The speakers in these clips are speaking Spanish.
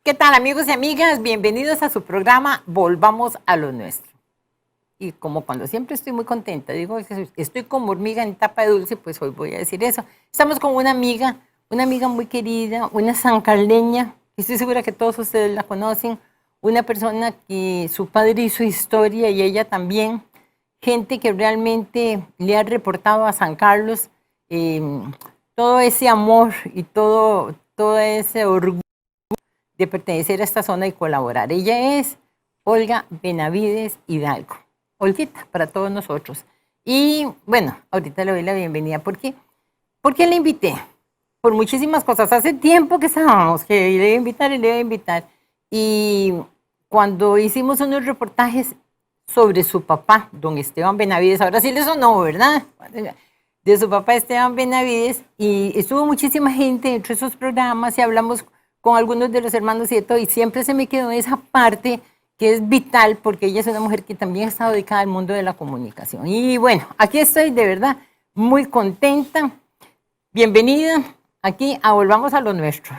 ¿Qué tal, amigos y amigas? Bienvenidos a su programa Volvamos a lo Nuestro. Y como cuando siempre estoy muy contenta, digo que estoy como hormiga en tapa de dulce, pues hoy voy a decir eso. Estamos con una amiga muy querida, una sancarleña, que estoy segura que todos ustedes la conocen, una persona que su padre hizo historia y ella también, gente que realmente le ha reportado a San Carlos eh, todo ese amor y todo ese orgullo de pertenecer a esta zona y colaborar. Ella es Olga Benavides Hidalgo. Olguita, para todos nosotros. Y bueno, ahorita le doy la bienvenida. ¿Por qué la invité? Por muchísimas cosas. Hace tiempo que estábamos, que le iba a invitar y le iba a invitar. Y cuando hicimos unos reportajes sobre su papá, don Esteban Benavides, ahora sí le sonó, ¿verdad? De su papá Esteban Benavides, y estuvo muchísima gente entre esos programas y hablamos con algunos de los hermanos y de todo, y siempre se me quedó esa parte que es vital, porque ella es una mujer que también ha estado dedicada al mundo de la comunicación. Y bueno, aquí estoy de verdad muy contenta. Bienvenida aquí a Volvamos a lo Nuestro.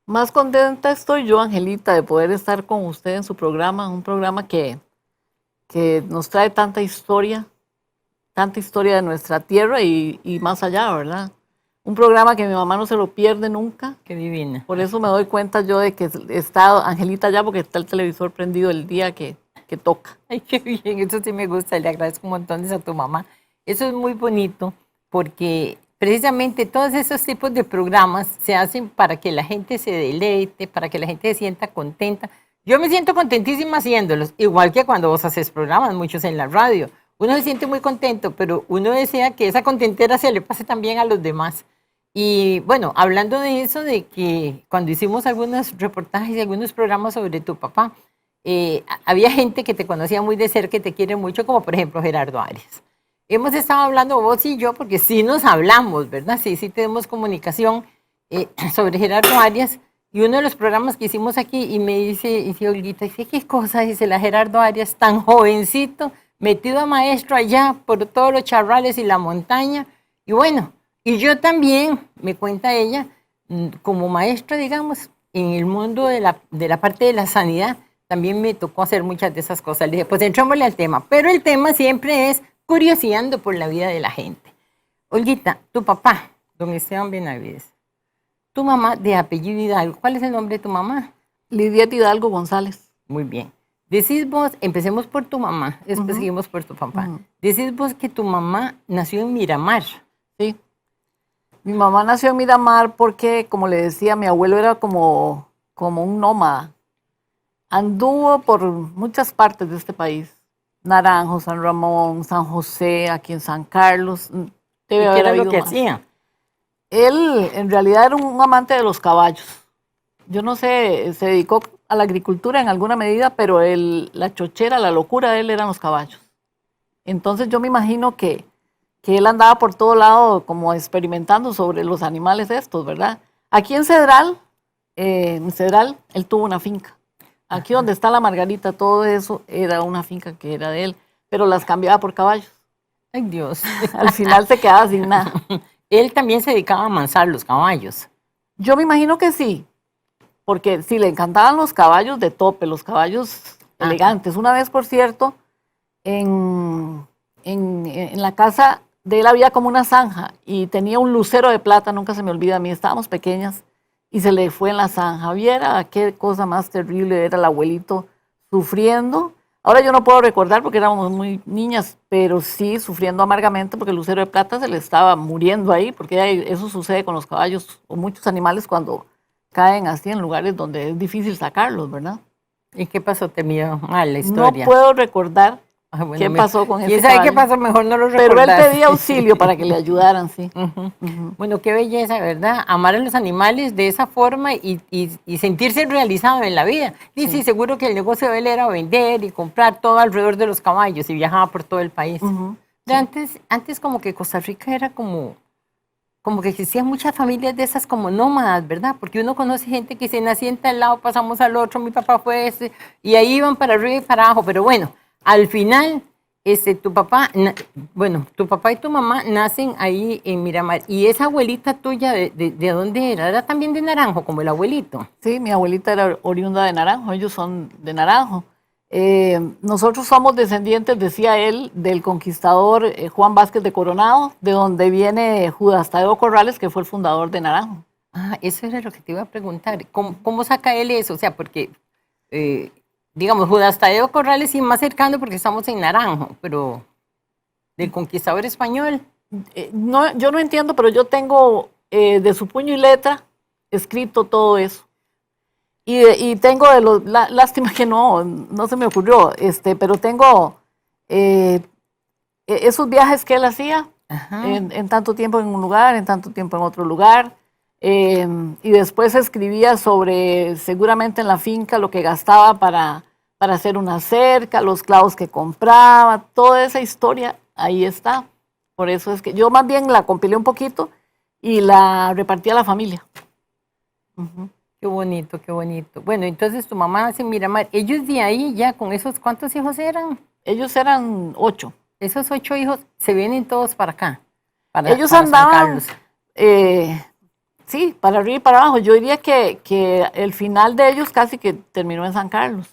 Más contenta estoy yo, Angelita, de poder estar con usted en su programa, un programa que nos trae tanta historia de nuestra tierra y más allá, ¿verdad? Un programa que mi mamá no se lo pierde nunca. Qué divina. Por eso me doy cuenta yo de que está Angelita allá, porque está el televisor prendido el día que toca. Ay, qué bien, eso sí me gusta, le agradezco un montón a tu mamá. Eso es muy bonito, porque precisamente todos esos tipos de programas se hacen para que la gente se deleite, para que la gente se sienta contenta. Yo me siento contentísima haciéndolos, igual que cuando vos haces programas, muchos en la radio. Uno se siente muy contento, pero uno desea que esa contentera se le pase también a los demás. Y bueno, hablando de eso, de que cuando hicimos algunos reportajes y algunos programas sobre tu papá, había gente que te conocía muy de cerca, que te quiere mucho, como por ejemplo Gerardo Arias. Hemos estado hablando vos y yo, porque sí nos hablamos, ¿verdad? Sí tenemos comunicación sobre Gerardo Arias. Y uno de los programas que hicimos aquí, y me dice Olguita, dice, ¿qué cosa? Dice la Gerardo Arias, tan jovencito, metido a maestro allá por todos los charrales y la montaña. Y bueno, y yo también, me cuenta ella, como maestra, digamos, en el mundo de la parte de la sanidad, también me tocó hacer muchas de esas cosas. Le dije, pues entrémosle al tema. Pero el tema siempre es curioseando por la vida de la gente. Olguita, tu papá, don Esteban Benavides, tu mamá de apellido Hidalgo, ¿cuál es el nombre de tu mamá? Lidia Hidalgo González. Muy bien. Decís vos, empecemos por tu mamá, después seguimos por tu papá. Decís vos que tu mamá nació en Miramar. Sí. Mi mamá nació en Miramar porque, como le decía, mi abuelo era como un nómada. Anduvo por muchas partes de este país. Naranjo, San Ramón, San José, aquí en San Carlos. ¿Qué era lo que hacía? Él en realidad era un amante de los caballos. Yo no sé, se dedicó a la agricultura en alguna medida, pero la chochera, la locura de él eran los caballos. Entonces yo me imagino que él andaba por todo lado como experimentando sobre los animales estos, ¿verdad? Aquí en Cedral, él tuvo una finca. Aquí donde está la Margarita, todo eso era una finca que era de él, pero las cambiaba por caballos. Ay, Dios. Al final se quedaba sin nada. Él también se dedicaba a amansar los caballos. Yo me imagino que sí, porque sí, le encantaban los caballos de tope, los caballos elegantes. Una vez, por cierto, en la casa de él había como una zanja y tenía un lucero de plata, nunca se me olvida a mí, estábamos pequeñas, y se le fue en la zanja. Viera qué cosa más terrible era el abuelito sufriendo. Ahora yo no puedo recordar porque éramos muy niñas, pero sí sufriendo amargamente porque el lucero de plata se le estaba muriendo ahí, porque eso sucede con los caballos o muchos animales cuando caen así en lugares donde es difícil sacarlos, ¿verdad? ¿Y qué pasó? Te miró mal la historia. No puedo recordar qué pasó con ese caballo. ¿Quién sabe qué pasó? Mejor no lo recordás. Pero él pedía auxilio para que le ayudaran, sí. Bueno, qué belleza, ¿verdad? Amar a los animales de esa forma y sentirse realizado en la vida. Y sí, seguro que el negocio de él era vender y comprar todo alrededor de los caballos y viajaba por todo el país. Antes como que Costa Rica era como que existían muchas familias de esas como nómadas, ¿verdad? Porque uno conoce gente que se nació en tal lado, pasamos al otro, mi papá fue ese, y ahí iban para arriba y para abajo. Pero bueno, al final Tu papá, bueno, tu papá y tu mamá nacen ahí en Miramar. ¿Y esa abuelita tuya, de dónde era? ¿Era también de Naranjo, como el abuelito? Sí, mi abuelita era oriunda de Naranjo, ellos son de Naranjo. Nosotros somos descendientes, decía él, del conquistador Juan Vázquez de Coronado, de donde viene Judas Tadeo Corrales, que fue el fundador de Naranjo. Ah, eso era lo que te iba a preguntar. ¿Cómo saca él eso? O sea, porque, digamos, Judas Tadeo Corrales sí más cercano porque estamos en Naranjo, pero del conquistador español. No, yo no entiendo, pero yo tengo de su puño y letra escrito todo eso. Y tengo de los, lástima que no se me ocurrió, pero tengo esos viajes que él hacía en tanto tiempo en un lugar, en tanto tiempo en otro lugar. Y después escribía sobre, seguramente en la finca, lo que gastaba para hacer una cerca, los clavos que compraba, toda esa historia ahí está. Por eso es que yo más bien la compilé un poquito y la repartí a la familia. Qué bonito, qué bonito. Bueno, entonces tu mamá nace en Miramar. Ellos de ahí ya con esos, ¿cuántos hijos eran? Ellos eran 8. Esos 8 hijos se vienen todos para acá, Ellos para San andaban, Carlos. sí, para arriba y para abajo. Yo diría que el final de ellos casi que terminó en San Carlos.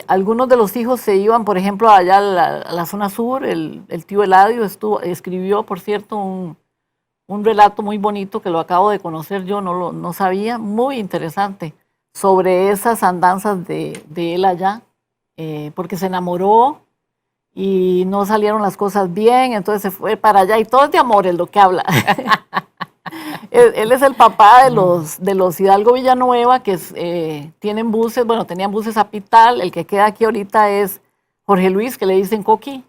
Algunos de los hijos se iban, por ejemplo, allá a la zona sur. El tío Eladio escribió, por cierto, un relato muy bonito que lo acabo de conocer yo, no sabía, muy interesante, sobre esas andanzas de él allá, porque se enamoró y no salieron las cosas bien, entonces se fue para allá y todo es de amor, es lo que habla. Él es el papá de los Hidalgo Villanueva, que tienen buses, bueno, tenían buses a Pital, el que queda aquí ahorita es Jorge Luis, que le dicen Coqui,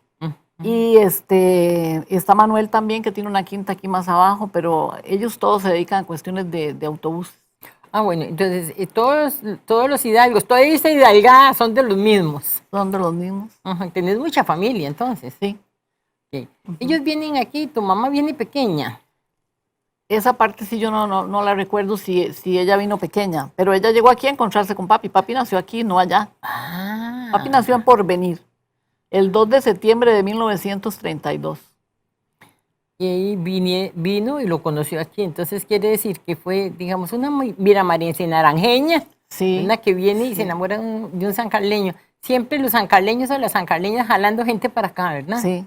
y está Manuel también, que tiene una quinta aquí más abajo, pero ellos todos se dedican a cuestiones de autobuses. Ah, bueno, entonces todos los hidalgos, toda esa hidalgada son de los mismos. Son de los mismos. Ajá, tenés mucha familia entonces. Sí. Sí. Ellos vienen aquí, tu mamá viene pequeña. Esa parte sí yo no la recuerdo si ella vino pequeña, pero ella llegó aquí a encontrarse con papi. Papi nació aquí, no allá. Ah. Papi nació en Porvenir, el 2 de septiembre de 1932. Y ahí vino y lo conoció aquí. Entonces quiere decir que fue, digamos, una miramarense naranjeña, Sí. una que viene y se enamora de un sancarleño. Siempre los sancarleños o las sancarleñas jalando gente para acá, ¿verdad? Sí.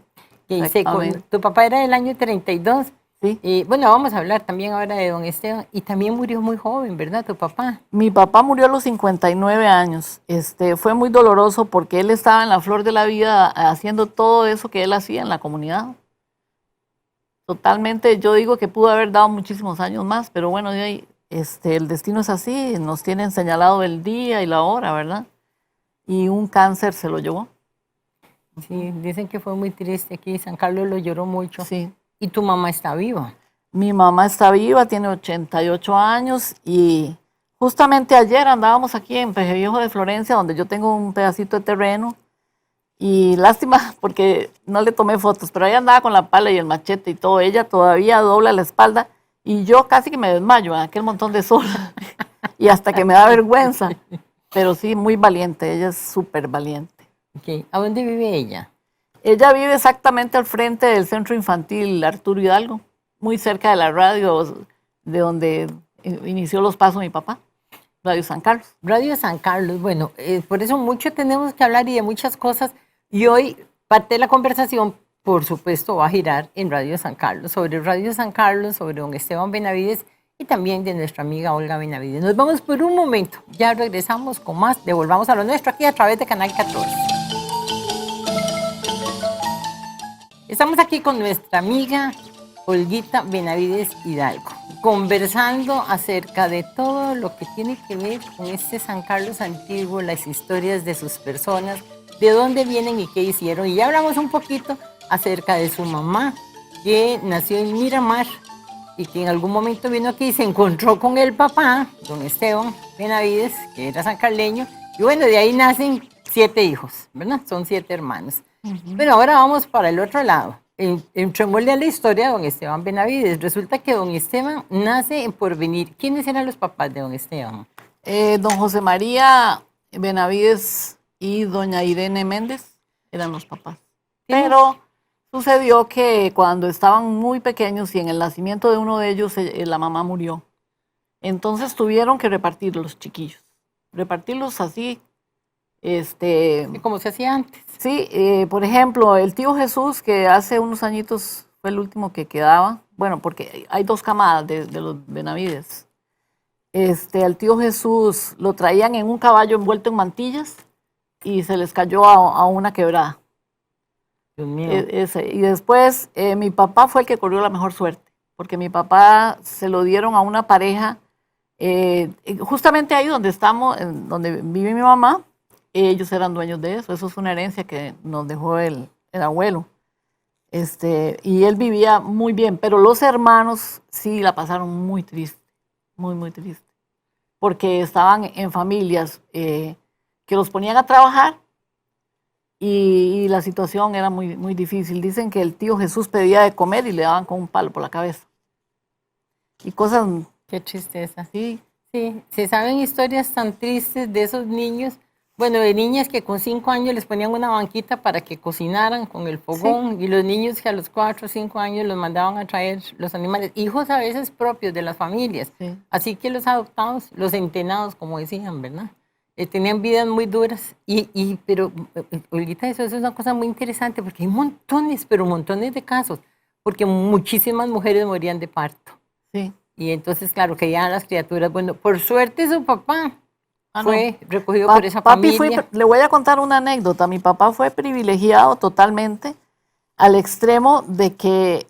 Y tu papá era del año 32. Sí. Bueno, vamos a hablar también ahora de don Esteban. Y también murió muy joven, ¿verdad, tu papá? Mi papá murió a los 59 años. Fue muy doloroso porque él estaba en la flor de la vida haciendo todo eso que él hacía en la comunidad. Totalmente, yo digo que pudo haber dado muchísimos años más, pero bueno, de ahí, el destino es así, nos tienen señalado el día y la hora, ¿verdad? Y un cáncer se lo llevó. Sí, dicen que fue muy triste aquí, San Carlos lo lloró mucho. Sí. ¿Y tu mamá está viva? Mi mamá está viva, tiene 88 años y justamente ayer andábamos aquí en Peje Viejo de Florencia, donde yo tengo un pedacito de terreno. Y lástima, porque no le tomé fotos, pero ella andaba con la pala y el machete y todo. Ella todavía dobla la espalda y yo casi que me desmayo en aquel montón de sol. Y hasta que me da vergüenza. Pero sí, muy valiente, ella es súper valiente. Okay. ¿A dónde vive ella? Ella vive exactamente al frente del Centro Infantil Arturo Hidalgo, muy cerca de la radio de donde inició los pasos mi papá. Radio San Carlos. Radio San Carlos, bueno, por eso mucho tenemos que hablar y de muchas cosas. Y hoy parte de la conversación, por supuesto, va a girar en Radio San Carlos, sobre Radio San Carlos, sobre don Esteban Benavides y también de nuestra amiga Olga Benavides. Nos vamos por un momento, ya regresamos con más, devolvamos a lo nuestro aquí a través de Canal 14. Estamos aquí con nuestra amiga Olguita Benavides Hidalgo, conversando acerca de todo lo que tiene que ver con este San Carlos antiguo, las historias de sus personas, de dónde vienen y qué hicieron. Y ya hablamos un poquito acerca de su mamá, que nació en Miramar y que en algún momento vino aquí y se encontró con el papá, don Esteban Benavides, que era sancarleño. Y bueno, de ahí nacen 7 hijos, ¿verdad? Son 7 hermanos. Pero ahora vamos para el otro lado. Entrémosle a la historia de don Esteban Benavides. Resulta que don Esteban nace en Porvenir. ¿Quiénes eran los papás de don Esteban? Don José María Benavides y doña Irene Méndez. eran los papás. Sí. Pero sucedió que cuando estaban muy pequeños y en el nacimiento de uno de ellos, la mamá murió. Entonces tuvieron que repartir los chiquillos, repartirlos así. Y como se hacía antes. Sí, por ejemplo, el tío Jesús, que hace unos añitos fue el último que quedaba, bueno, porque hay dos camadas de los Benavides. Al tío Jesús lo traían en un caballo envuelto en mantillas y se les cayó a una quebrada. Dios mío. Y después mi papá fue el que corrió la mejor suerte, porque mi papá se lo dieron a una pareja, justamente ahí donde estamos, donde vive mi mamá, ellos eran dueños de eso. Eso es una herencia que nos dejó el abuelo. Y él vivía muy bien, pero los hermanos sí la pasaron muy triste, muy, muy triste, porque estaban en familias que los ponían a trabajar y la situación era muy, muy difícil. Dicen que el tío Jesús pedía de comer y le daban con un palo por la cabeza. Y cosas... Qué tristeza. Sí. Sí, se saben historias tan tristes de esos niños. Bueno, de niñas que con 5 años les ponían una banquita para que cocinaran con el fogón, sí. Y los niños que a los 4 o 5 años los mandaban a traer los animales, hijos a veces propios de las familias. Sí. Así que los adoptados, los entenados, como decían, ¿verdad? Tenían vidas muy duras. Pero, Olguita, eso es una cosa muy interesante porque hay montones, pero montones de casos, porque muchísimas mujeres morían de parto. Sí. Y entonces, claro, que ya las criaturas, bueno, por suerte su papá fue recogido por esa papi familia. Le voy a contar una anécdota. Mi papá fue privilegiado totalmente al extremo de que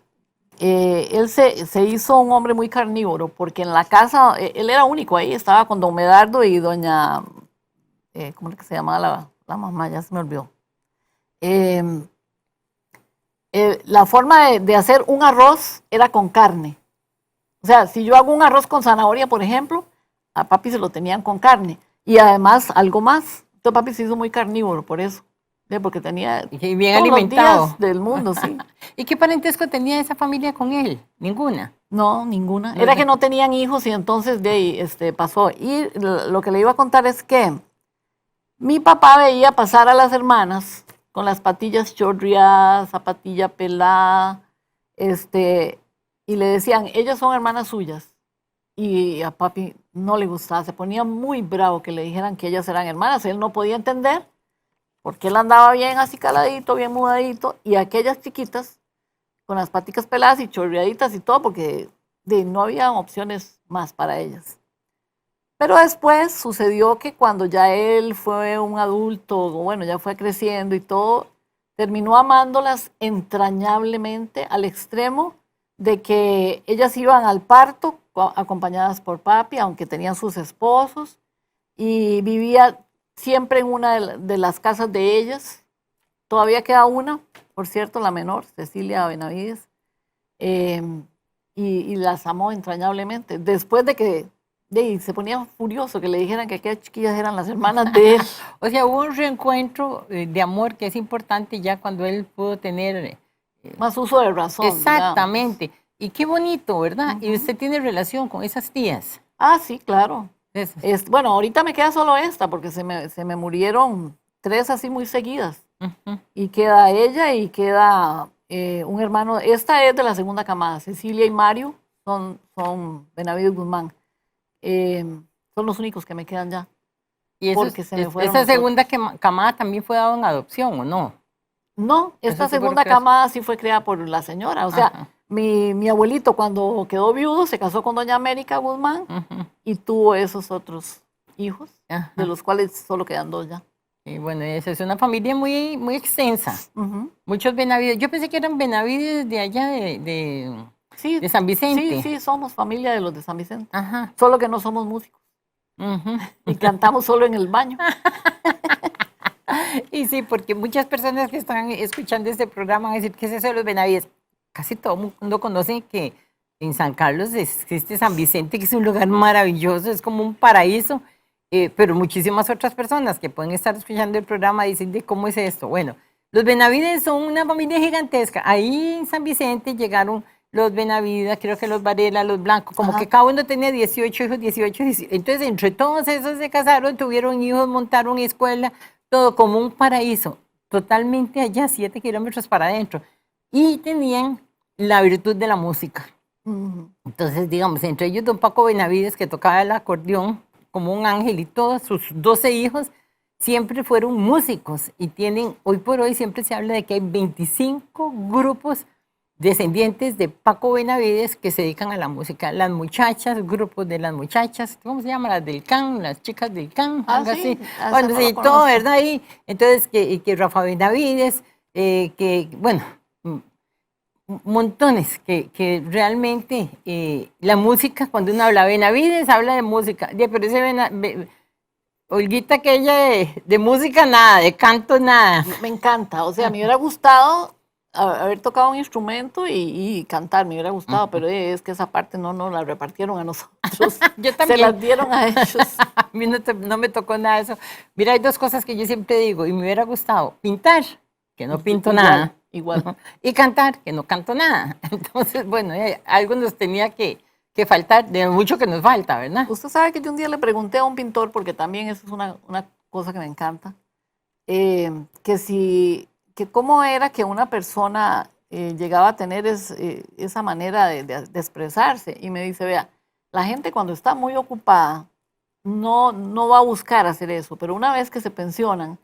él se hizo un hombre muy carnívoro, porque en la casa, él era único ahí, estaba con don Medardo y doña, ¿cómo es que se llamaba la mamá? Ya se me olvidó. La forma de hacer un arroz era con carne. O sea, si yo hago un arroz con zanahoria, por ejemplo, a papi se lo tenían con carne. Y además, algo más. Entonces papi se hizo muy carnívoro por eso. Porque tenía y bien todos alimentado. Los días del mundo, sí. ¿Y qué parentesco tenía esa familia con él? ¿Ninguna? No, ninguna. Era que no tenían hijos y entonces de ahí pasó. Y lo que le iba a contar es que mi papá veía pasar a las hermanas con las patillas chorreadas, zapatilla pelada, y le decían, ellas son hermanas suyas. Y a papi no le gustaba, se ponía muy bravo que le dijeran que ellas eran hermanas. Él no podía entender porque él andaba bien así caladito, bien mudadito, y aquellas chiquitas con las paticas peladas y chorreaditas y todo, porque no había opciones más para ellas. Pero después sucedió que cuando ya él fue un adulto, bueno, ya fue creciendo y todo, terminó amándolas entrañablemente al extremo de que ellas iban al parto acompañadas por papi, aunque tenían sus esposos, y vivía siempre en una de las casas de ellas. Todavía queda una, por cierto, la menor, Cecilia Benavides, y las amó entrañablemente. Después de que se ponía furioso que le dijeran que aquellas chiquillas eran las hermanas de él. O sea, hubo un reencuentro de amor que es importante ya cuando él pudo tener... más uso de razón. Exactamente. Digamos. Y qué bonito, ¿verdad? Y usted tiene relación con esas tías. Ah, sí, claro. Bueno, ahorita me queda solo esta porque se me murieron 3 así muy seguidas. Y queda ella y queda un hermano. Esta es de la segunda camada. Cecilia y Mario son Benavides Guzmán. Son los únicos que me quedan ya. ¿Y esa segunda camada también fue dada en adopción o no? No, esta segunda camada sí fue creada por la señora. O sea, mi abuelito cuando quedó viudo se casó con doña América Guzmán y tuvo esos otros hijos, de los cuales solo quedan 2 ya. Y bueno, esa es una familia muy, muy extensa. Muchos Benavides. Yo pensé que eran Benavides de allá de San Vicente. Sí, somos familia de los de San Vicente. Solo que no somos músicos. Y cantamos solo en el baño. Y sí, porque muchas personas que están escuchando este programa van a decir, ¿qué es eso de los Benavides? Casi todo el mundo conoce que en San Carlos existe San Vicente, que es un lugar maravilloso, es como un paraíso, pero muchísimas otras personas que pueden estar escuchando el programa dicen, ¿de cómo es esto? Bueno, los Benavides son una familia gigantesca. Ahí en San Vicente llegaron los Benavides, creo que los Varela, los Blancos, como que cada uno tenía 18 hijos, 18. Entonces, entre todos esos se casaron, tuvieron hijos, montaron escuela, todo como un paraíso. totalmente allá, 7 kilómetros para adentro. Y tenían la virtud de la música. Entonces, digamos, entre ellos don Paco Benavides, que tocaba el acordeón como un ángel, y todos sus 12 hijos siempre fueron músicos y tienen, hoy por hoy siempre se habla de que hay 25 grupos descendientes de Paco Benavides que se dedican a la música. Las muchachas, grupos de las muchachas, ¿cómo se llama? Las del CAN, las chicas del CAN, algo sí, así. Bueno, sí, todo, ¿verdad? Ahí, entonces, que Rafa Benavides, que, bueno, montones, que realmente la música, cuando uno habla Benavides, habla de música. Ya, pero ese Olguita aquella de música nada, de canto nada. Me encanta, o sea, me hubiera gustado haber tocado un instrumento y cantar, me hubiera gustado, pero es que esa parte no nos la repartieron a nosotros. Yo también. Se las dieron a ellos. A mí no me tocó nada de eso. Mira, hay 2 cosas que yo siempre digo, y me hubiera gustado pintar, que no pinto nada. Igual. Y cantar, que no canto nada. Entonces, bueno, algo nos tenía que faltar, de mucho que nos falta, ¿verdad? Usted sabe que yo un día le pregunté a un pintor, porque también eso es una cosa que me encanta, que cómo era que una persona llegaba a tener esa manera de expresarse. Y me dice, vea, la gente cuando está muy ocupada no va a buscar hacer eso, pero una vez que se pensionan,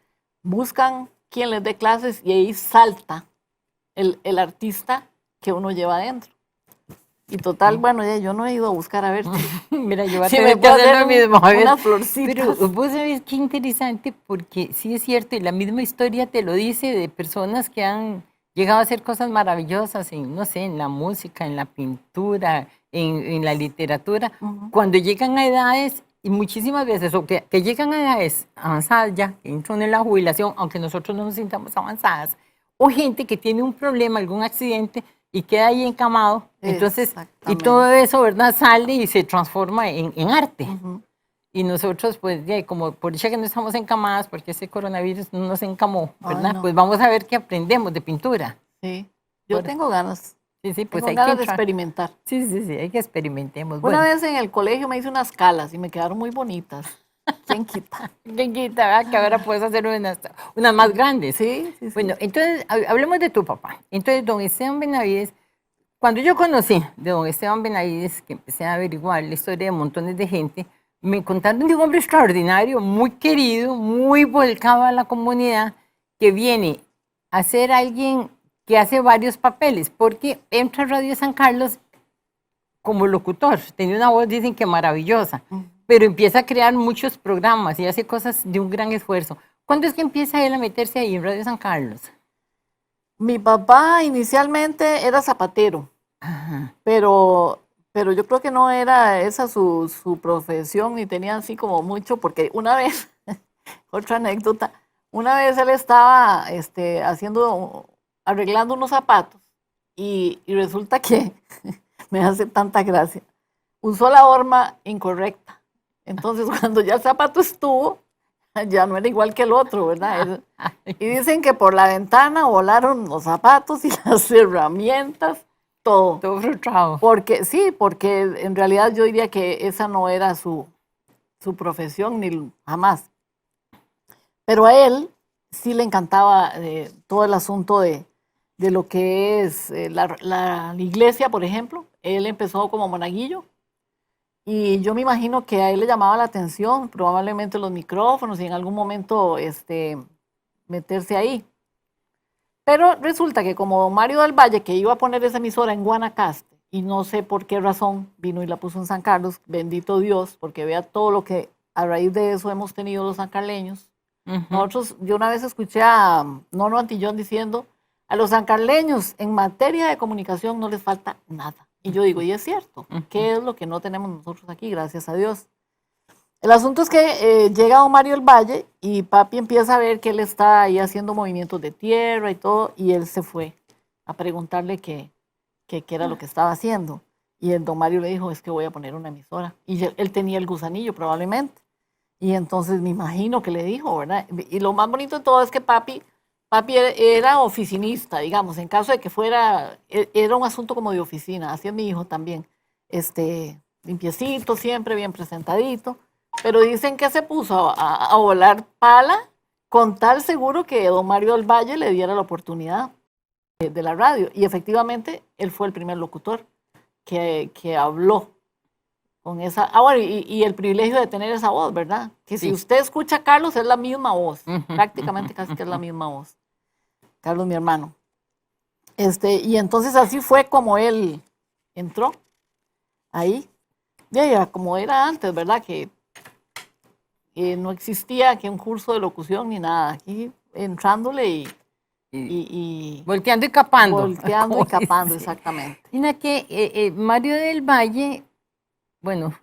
buscan quien les dé clases y ahí salta el artista que uno lleva adentro. Y total, bueno, ya yo no he ido a buscar a ver. Mira, yo voy a si tener me que puedo hacer lo mismo. Unas florcitas. Pero vos sabés qué interesante, porque sí es cierto, y la misma historia te lo dice, de personas que han llegado a hacer cosas maravillosas en, no sé, en la música, en la pintura, en la literatura, cuando llegan a edades, y muchísimas veces, o que llegan a edades avanzadas ya, que entran en la jubilación, aunque nosotros no nos sintamos avanzadas, o gente que tiene un problema, algún accidente, y queda ahí encamado, entonces, y todo eso, ¿verdad? Sale y se transforma en arte. Y nosotros, pues, ya, como por dicha que no estamos encamadas, porque ese coronavirus no nos encamó, ¿verdad? No. Pues vamos a ver qué aprendemos de pintura. Sí, yo tengo ganas. Sí, pues tengo hay ganas que de experimentar. Sí, hay que experimentemos. Una vez en el colegio me hice unas calas y me quedaron muy bonitas. ¿Quién quita? ¿Quién quita, verdad? Que ahora puedes hacer unas más grandes. Sí. Bueno, entonces, hablemos de tu papá. Entonces, don Esteban Benavides, cuando yo conocí de don Esteban Benavides, que empecé a averiguar la historia de montones de gente, me contaron de un hombre extraordinario, muy querido, muy volcado a la comunidad, que viene a ser alguien que hace varios papeles, porque entra a Radio San Carlos como locutor, tenía una voz, dicen que maravillosa, pero empieza a crear muchos programas y hace cosas de un gran esfuerzo. ¿Cuándo es que empieza él a meterse ahí en Radio San Carlos? Mi papá inicialmente era zapatero, pero yo creo que no era esa su profesión, ni tenía así como mucho, porque una vez, otra anécdota, una vez él estaba arreglando unos zapatos y resulta que, me hace tanta gracia, usó la horma incorrecta. Entonces cuando ya el zapato estuvo, ya no era igual que el otro, ¿verdad? Y dicen que por la ventana volaron los zapatos y las herramientas, todo. Todo frustrado. Porque en realidad yo diría que esa no era su profesión, ni jamás. Pero a él sí le encantaba todo el asunto de lo que es la iglesia, por ejemplo. Él empezó como monaguillo. Y yo me imagino que a él le llamaba la atención, probablemente los micrófonos y en algún momento meterse ahí. Pero resulta que como Mario del Valle, que iba a poner esa emisora en Guanacaste, y no sé por qué razón vino y la puso en San Carlos, bendito Dios, porque vea todo lo que a raíz de eso hemos tenido los sancarleños. Nosotros, yo una vez escuché a Nono Antillón diciendo, a los sancarleños en materia de comunicación no les falta nada. Y yo digo, y es cierto, ¿qué es lo que no tenemos nosotros aquí? Gracias a Dios. El asunto es que llega don Mario del Valle y papi empieza a ver que él está ahí haciendo movimientos de tierra y todo, y él se fue a preguntarle qué era lo que estaba haciendo. Y el don Mario le dijo, es que voy a poner una emisora. Y él tenía el gusanillo probablemente. Y entonces me imagino que le dijo, ¿verdad? Y lo más bonito de todo es que papi era oficinista, digamos, en caso de que era un asunto como de oficina, así es mi hijo también, limpiecito, siempre bien presentadito, pero dicen que se puso a volar pala con tal seguro que don Mario del Valle le diera la oportunidad de la radio. Y efectivamente, él fue el primer locutor que habló con esa... Ah, bueno, y el privilegio de tener esa voz, ¿verdad? Que Sí. si usted escucha a Carlos, es la misma voz, Ujú, prácticamente casi que es la misma voz. Carlos, mi hermano. Y entonces así fue como él entró ahí. Ya, como era antes, ¿verdad? Que no existía que un curso de locución ni nada. Aquí entrándole y volteando y capando. volteando y como capando, dice. exactamente. Mira que Mario del Valle, bueno,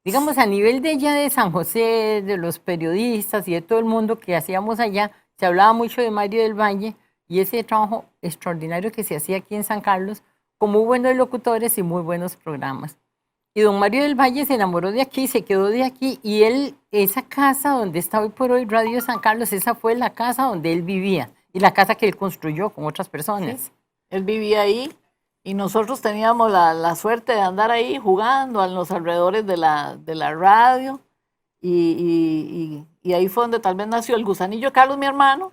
digamos a nivel de ella de San José, de los periodistas y de todo el mundo que hacíamos allá, se hablaba mucho de Mario del Valle y ese trabajo extraordinario que se hacía aquí en San Carlos, con muy buenos locutores y muy buenos programas. Y don Mario del Valle se enamoró de aquí, se quedó de aquí y él, esa casa donde está hoy por hoy Radio San Carlos, esa fue la casa donde él vivía y la casa que él construyó con otras personas. Sí, él vivía ahí y nosotros teníamos la suerte de andar ahí jugando en los alrededores de la radio y ahí fue donde tal vez nació el gusanillo de Carlos, mi hermano,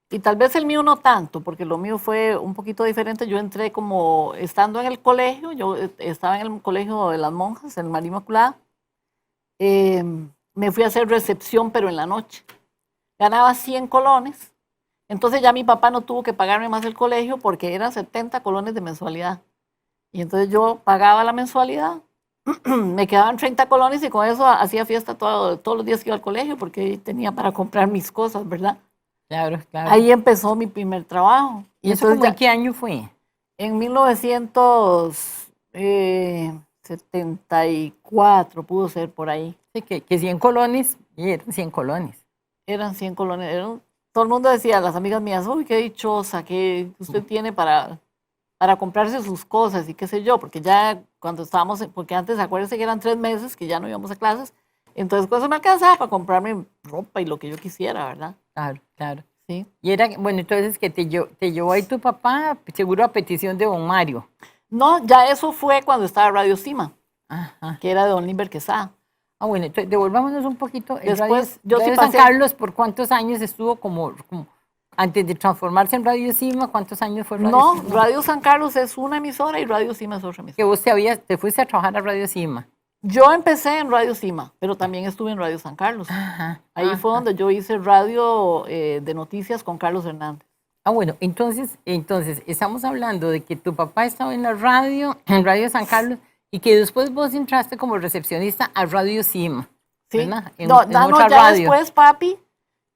y tal vez el mío no tanto, porque lo mío fue un poquito diferente. Yo entré como estando en el colegio, yo estaba en el colegio de las monjas, en María Inmaculada, me fui a hacer recepción, pero en la noche. Ganaba 100 colones. Entonces ya mi papá no tuvo que pagarme más el colegio porque eran 70 colones de mensualidad. Y entonces yo pagaba la mensualidad, me quedaban 30 colones y con eso hacía fiesta todos los días que iba al colegio porque tenía para comprar mis cosas, ¿verdad? Claro, claro. Ahí empezó mi primer trabajo. ¿Y eso como en qué año fue? En 1974 pudo ser por ahí. Sí, que 100 colones, y eran 100 colones. Eran 100 colones. Todo el mundo decía, las amigas mías, uy, qué dichosa que usted tiene para comprarse sus cosas y qué sé yo, porque ya cuando estábamos, porque antes acuérdense que eran 3 meses que ya no íbamos a clases, entonces pues eso me alcanzaba para comprarme ropa y lo que yo quisiera, ¿verdad? Claro, claro. Sí. Y era, bueno, entonces que te llevó ahí tu papá, seguro a petición de don Mario. No, ya eso fue cuando estaba Radio Cima, Ajá. que era de don Limber Quesada. Ah, bueno, entonces devolvámonos un poquito. Después, yo sí Radio San pasé. Carlos, ¿por cuántos años estuvo como antes de transformarse en Radio Cima? ¿Cuántos años fue Radio No, Cima? Radio San Carlos es una emisora y Radio Cima es otra emisora. Que vos te fuiste a trabajar a Radio Cima. Yo empecé en Radio Cima, pero también estuve en Radio San Carlos. Ajá. Ahí fue donde yo hice radio de noticias con Carlos Hernández. Ah, bueno, entonces estamos hablando de que tu papá estaba en la radio, en Radio San Carlos, y que después vos entraste como recepcionista a Radio Cima. Sí. ¿Verdad? No, otra ya radio. después, papi,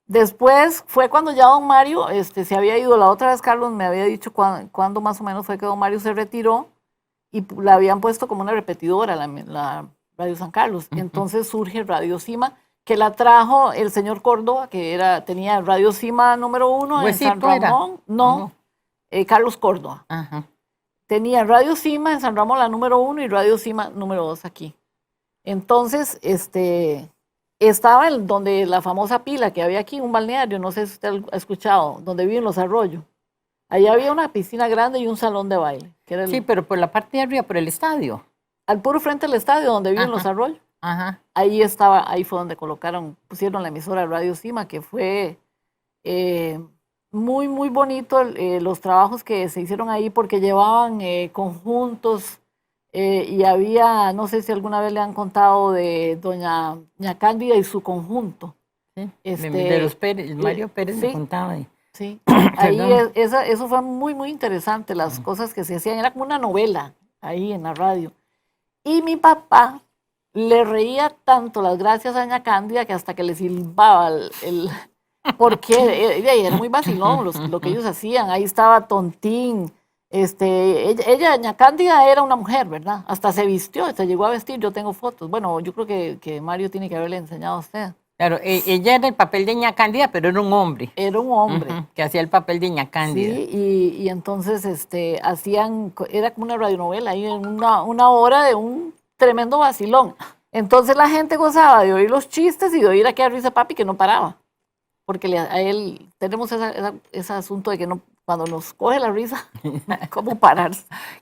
después fue cuando ya don Mario se había ido. La otra vez Carlos me había dicho cuándo más o menos fue que don Mario se retiró y la habían puesto como una repetidora, la Radio San Carlos. Entonces surge Radio Cima, que la trajo el señor Córdoba, que tenía Radio Cima número 1 en San Ramón. No, Carlos Córdoba. Ajá. Tenía Radio Cima en San Ramón, la número 1, y Radio Cima número 2 aquí. Entonces, estaba donde la famosa pila que había aquí, un balneario, no sé si usted ha escuchado, donde viven los Arroyos. Allí había una piscina grande y un salón de baile. Sí, pero por la parte de arriba, por el estadio. Al puro frente del estadio, donde viven los Arroyos. Ajá. Ahí fue donde pusieron la emisora Radio Cima, que fue muy, muy bonito los trabajos que se hicieron ahí, porque llevaban conjuntos y había, no sé si alguna vez le han contado de doña Cándida y su conjunto. Sí, de los Pérez, Mario Pérez sí, me contaba. Sí, ahí eso fue muy, muy interesante, las cosas que se hacían, era como una novela ahí en la radio. Y mi papá le reía tanto las gracias a doña Cándida que hasta que le silbaba porque era muy vacilón lo que ellos hacían. Ahí estaba Tontín, ella, doña Cándida, era una mujer, ¿verdad? Hasta se vistió, se llegó a vestir, yo tengo fotos. Bueno, yo creo que Mario tiene que haberle enseñado a usted. Claro, ella era el papel de ña Cándida, pero era un hombre. Era un hombre. Que hacía el papel de ña Cándida. Sí, y entonces era como una radionovela, ahí en una hora de un tremendo vacilón. Entonces la gente gozaba de oír los chistes y de oír aquella risa papi que no paraba. Porque a él tenemos ese asunto de que no, cuando nos coge la risa, ¿cómo parar?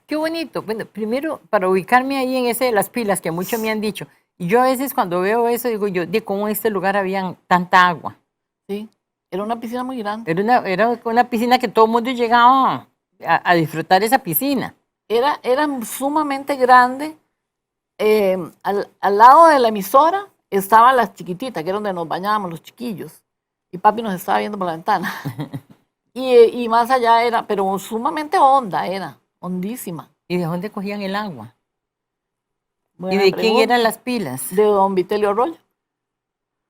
Qué bonito. Bueno, primero, para ubicarme ahí en ese de las pilas, que muchos me han dicho, y yo a veces cuando veo eso digo yo, de cómo en este lugar había tanta agua. Sí. Era una piscina muy grande. Era una piscina que todo el mundo llegaba a disfrutar esa piscina. Era sumamente grande. Al lado de la emisora estaban las chiquititas, que era donde nos bañábamos los chiquillos. Y papi nos estaba viendo por la ventana. Y más allá era, pero sumamente honda era, hondísima. ¿Y de dónde cogían el agua? Buena ¿Y de quién pregunta. eran las pilas? De don Vitelio Arroyo.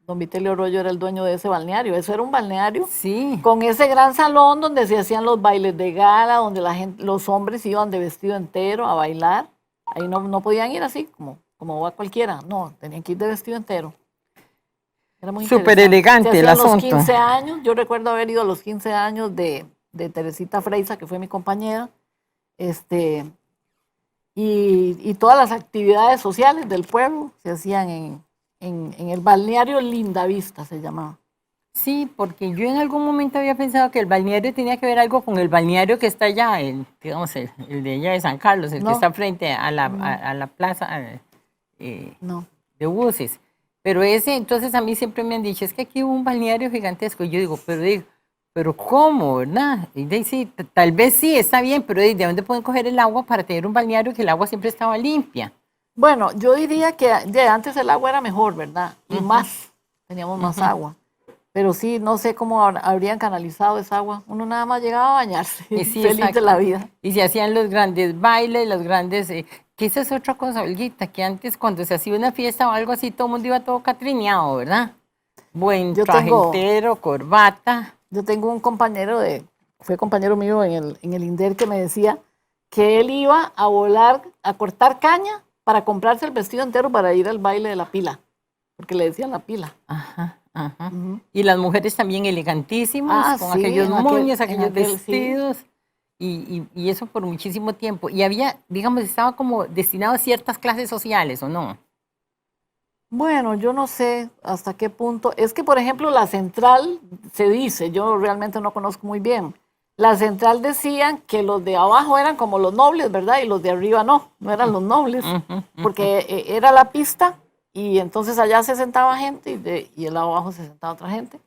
Don Vitelio Arroyo era el dueño de ese balneario. Eso era un balneario Sí. con ese gran salón donde se hacían los bailes de gala, donde la gente, los hombres iban de vestido entero a bailar. Ahí no podían ir así como va cualquiera. No, tenían que ir de vestido entero. Era muy Súper interesante. elegante Se el hacían los asunto. 15 años. Yo recuerdo haber ido a los 15 años de Teresita Freisa, que fue mi compañera. Y todas las actividades sociales del pueblo se hacían en el balneario Lindavista, se llamaba. Sí, porque yo en algún momento había pensado que el balneario tenía que ver algo con el balneario que está allá, digamos, el de allá de San Carlos, el que No. está frente a la, No. a la plaza No. de buses. Pero ese, entonces a mí siempre me han dicho, es que aquí hubo un balneario gigantesco. Y yo pero ¿cómo, verdad? Y sí, tal vez sí, está bien, pero ¿de dónde pueden coger el agua para tener un balneario que el agua siempre estaba limpia? Bueno, yo diría que antes el agua era mejor, ¿verdad? Y más, teníamos más agua. Pero sí, no sé cómo habrían canalizado esa agua. Uno nada más llegaba a bañarse, Y sí, feliz de exacto. la vida. Y se hacían los grandes bailes, los grandes... que esa es otra cosa, Olguita, que antes cuando se hacía una fiesta o algo así, todo el mundo iba todo catrineado, ¿verdad? Buen Yo traje tengo- entero, corbata. Yo tengo un compañero fue compañero mío en el INDER que me decía que él iba a volar, a cortar caña para comprarse el vestido entero para ir al baile de la pila, porque le decían la pila. Ajá, ajá. Ujú. Y las mujeres también elegantísimas, Ah, con sí, aquellos en aquel- moños, en aquellos aquel, sí. vestidos. Y eso por muchísimo tiempo. Y había, digamos, estaba como destinado a ciertas clases sociales, ¿o no? Bueno, yo no sé hasta qué punto. Es que, por ejemplo, la central se dice, yo realmente no conozco muy bien. La central decían que los de abajo eran como los nobles, ¿verdad? Y los de arriba no eran los nobles, porque era la pista y entonces allá se sentaba gente y el lado abajo se sentaba otra gente.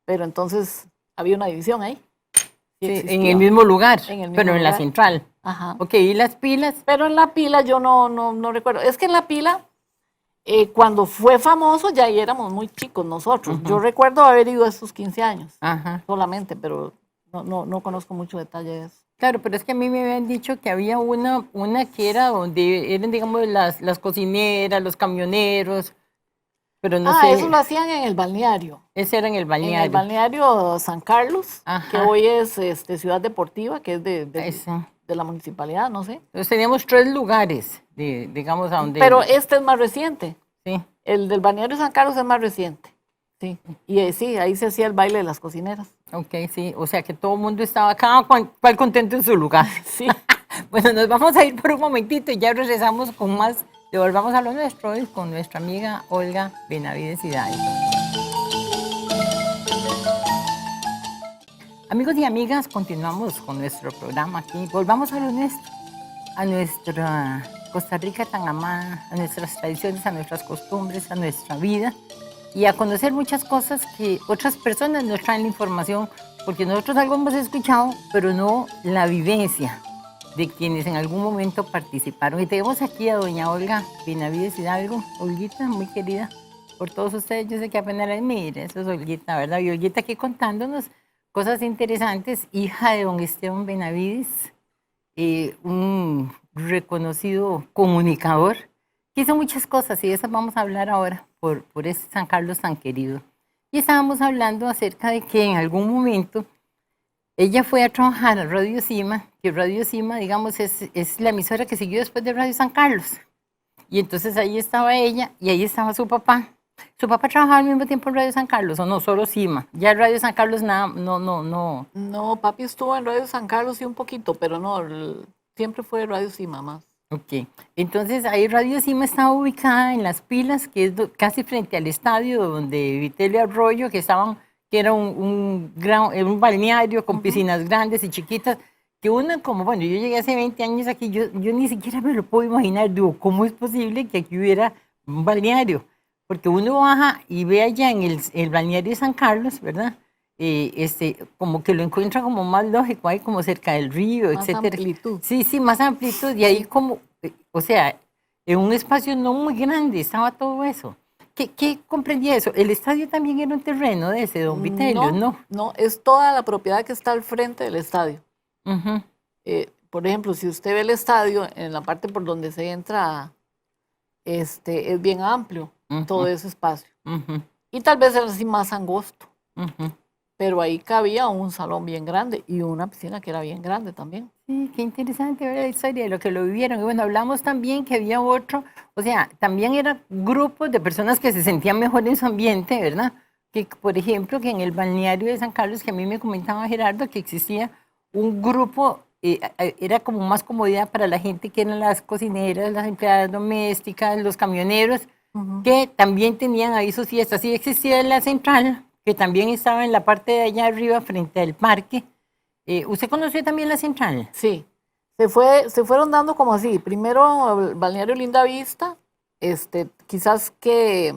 Pero entonces había una división ahí. Sí Sí, en existía. el mismo lugar, En el mismo pero en la lugar. central. Ajá. Ok, ¿y las pilas? Pero en la pila yo no recuerdo. Es que en la pila, cuando fue famoso, ya ahí éramos muy chicos nosotros. Yo recuerdo haber ido a esos 15 años Ajá. solamente, pero no conozco mucho detalle de eso. Claro, pero es que a mí me habían dicho que había una que era donde eran, digamos, las cocineras, los camioneros, pero no sé, Eso lo hacían en el balneario. ese era en el En balneario. el balneario San Carlos, Ajá. que hoy es Ciudad Deportiva, que es Eso. de la municipalidad, no sé. Entonces teníamos 3 lugares, digamos, a donde... Pero este es más reciente. Sí, El del balneario San Carlos es más reciente. Sí. Y sí, ahí se hacía el baile de las cocineras. ok, sí. O sea que todo el mundo estaba, cada cual contento en su lugar. Sí. Bueno, nos vamos a ir por un momentito y ya regresamos con más. Devolvamos a lo nuestro hoy con nuestra amiga Olga Benavides Hidalgo. Amigos y amigas, continuamos con nuestro programa aquí. Volvamos a lo nuestro, a nuestra Costa Rica tan amada, a nuestras tradiciones, a nuestras costumbres, a nuestra vida y a conocer muchas cosas que otras personas nos traen la información, porque nosotros algo hemos escuchado, pero no la vivencia de quienes en algún momento participaron. Y tenemos aquí a doña Olga Benavides Hidalgo. Olguita, muy querida por todos ustedes, yo sé que apenas les mire, eso es Olguita, ¿verdad? Y Olguita aquí contándonos cosas interesantes, hija de don Esteban Benavides, un reconocido comunicador, que hizo muchas cosas y de esas vamos a hablar ahora por ese San Carlos tan querido. Y estábamos hablando acerca de que en algún momento ella fue a trabajar a Radio Cima, que Radio Cima, digamos, es la emisora que siguió después de Radio San Carlos. Y entonces ahí estaba ella y ahí estaba su papá. ¿Su papá trabajaba al mismo tiempo en Radio San Carlos o no? Solo Cima. Ya Radio San Carlos nada, no. No, papi estuvo en Radio San Carlos sí un poquito, pero no, siempre fue Radio Cima más. Ok. Entonces ahí Radio Cima estaba ubicada en Las Pilas, que es casi frente al estadio donde Vitelio Arroyo, que era un balneario con piscinas grandes y chiquitas, que uno como, bueno, yo llegué hace 20 años aquí, yo ni siquiera me lo puedo imaginar, digo, ¿cómo es posible que aquí hubiera un balneario? Porque uno baja y ve allá en el balneario de San Carlos, ¿verdad? como que lo encuentra como más lógico, ahí como cerca del río, Más etcétera. amplitud. Sí, sí, más amplitud, y ahí como, o sea, en un espacio no muy grande estaba todo eso. ¿Qué comprendía eso? El estadio también era un terreno de ese, don Vitelio, No, ¿no? no, es toda la propiedad que está al frente del estadio. Ujú, Por ejemplo, si usted ve el estadio, en la parte por donde se entra, es bien amplio todo ujú, ese espacio. ujú, Y tal vez era así más angosto, ujú. pero ahí cabía un salón bien grande y una piscina que era bien grande también. Sí, qué interesante ver la historia de lo que lo vivieron. Y bueno, hablamos también que había otro, o sea, también eran grupos de personas que se sentían mejor en su ambiente, ¿verdad? Que, por ejemplo, que en el balneario de San Carlos, que a mí me comentaba Gerardo, que existía un grupo, era como más comodidad para la gente que eran las cocineras, las empleadas domésticas, los camioneros, Ujú. que también tenían ahí sus fiestas. Sí existía la central, que también estaba en la parte de allá arriba, frente al parque. ¿Usted conoció también la central? Sí, se fueron dando como así. Primero el balneario Linda Vista, quizás que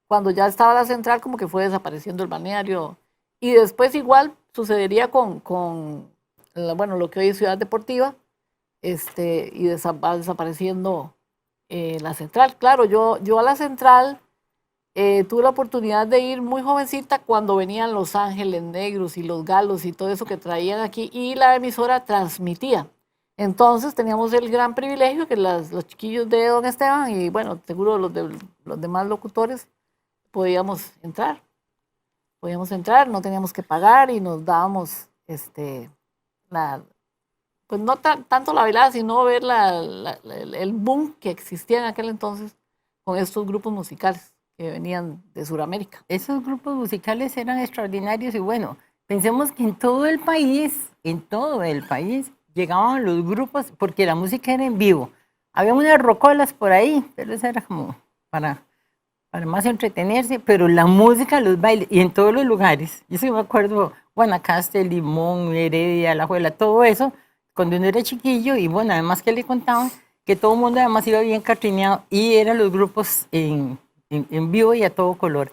cuando ya estaba la central como que fue desapareciendo el balneario. Y después igual sucedería bueno, lo que hoy es Ciudad Deportiva, y va desapareciendo la central. Claro, yo a la central tuve la oportunidad de ir muy jovencita cuando venían Los Ángeles Negros y los Galos y todo eso que traían aquí y la emisora transmitía. Entonces teníamos el gran privilegio que los chiquillos de Don Esteban y bueno, seguro los demás locutores podíamos entrar. Podíamos entrar, no teníamos que pagar y nos dábamos la, pues no tanto la velada, sino ver el boom que existía en aquel entonces con estos grupos musicales que venían de Sudamérica. Esos grupos musicales eran extraordinarios y bueno, pensemos que en todo el país, llegaban los grupos porque la música era en vivo. Había unas rocolas por ahí, pero eso era como para, para más entretenerse, pero la música, los bailes, y en todos los lugares. Yo sí me acuerdo, Guanacaste, Limón, Heredia, La Juela, todo eso, cuando uno era chiquillo, y bueno, además que le contaban que todo el mundo además iba bien catrineado y eran los grupos en vivo y a todo color.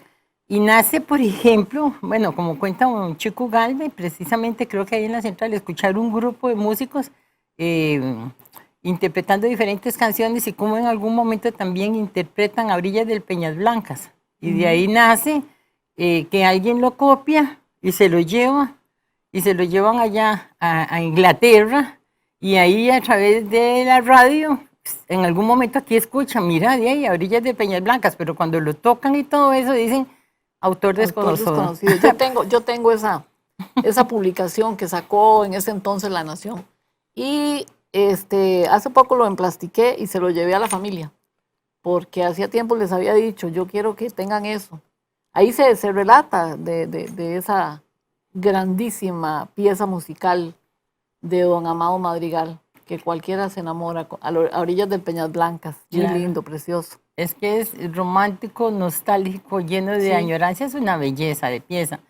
Y nace, por ejemplo, bueno, como cuenta un Chico Galvez, precisamente creo que ahí en la central, escuchar un grupo de músicos eh, interpretando diferentes canciones y como en algún momento también interpretan a orillas del Peñas Blancas. Y de ahí nace que alguien lo copia y se lo lleva, y se lo llevan allá a Inglaterra, y ahí a través de la radio, en algún momento aquí escuchan, mira, de ahí a orillas de Peñas Blancas, pero cuando lo tocan y todo eso dicen autor Autor desconocido. desconocido. Yo tengo esa publicación que sacó en ese entonces La Nación. Y hace poco lo emplastiqué y se lo llevé a la familia, porque hacía tiempo les había dicho, yo quiero que tengan eso. Ahí se relata de esa grandísima pieza musical de don Amado Madrigal, que cualquiera se enamora a orillas del Peñas Blancas. Muy Claro. lindo, precioso. Es que es romántico, nostálgico, lleno de Sí. añoranza, es una belleza de pieza.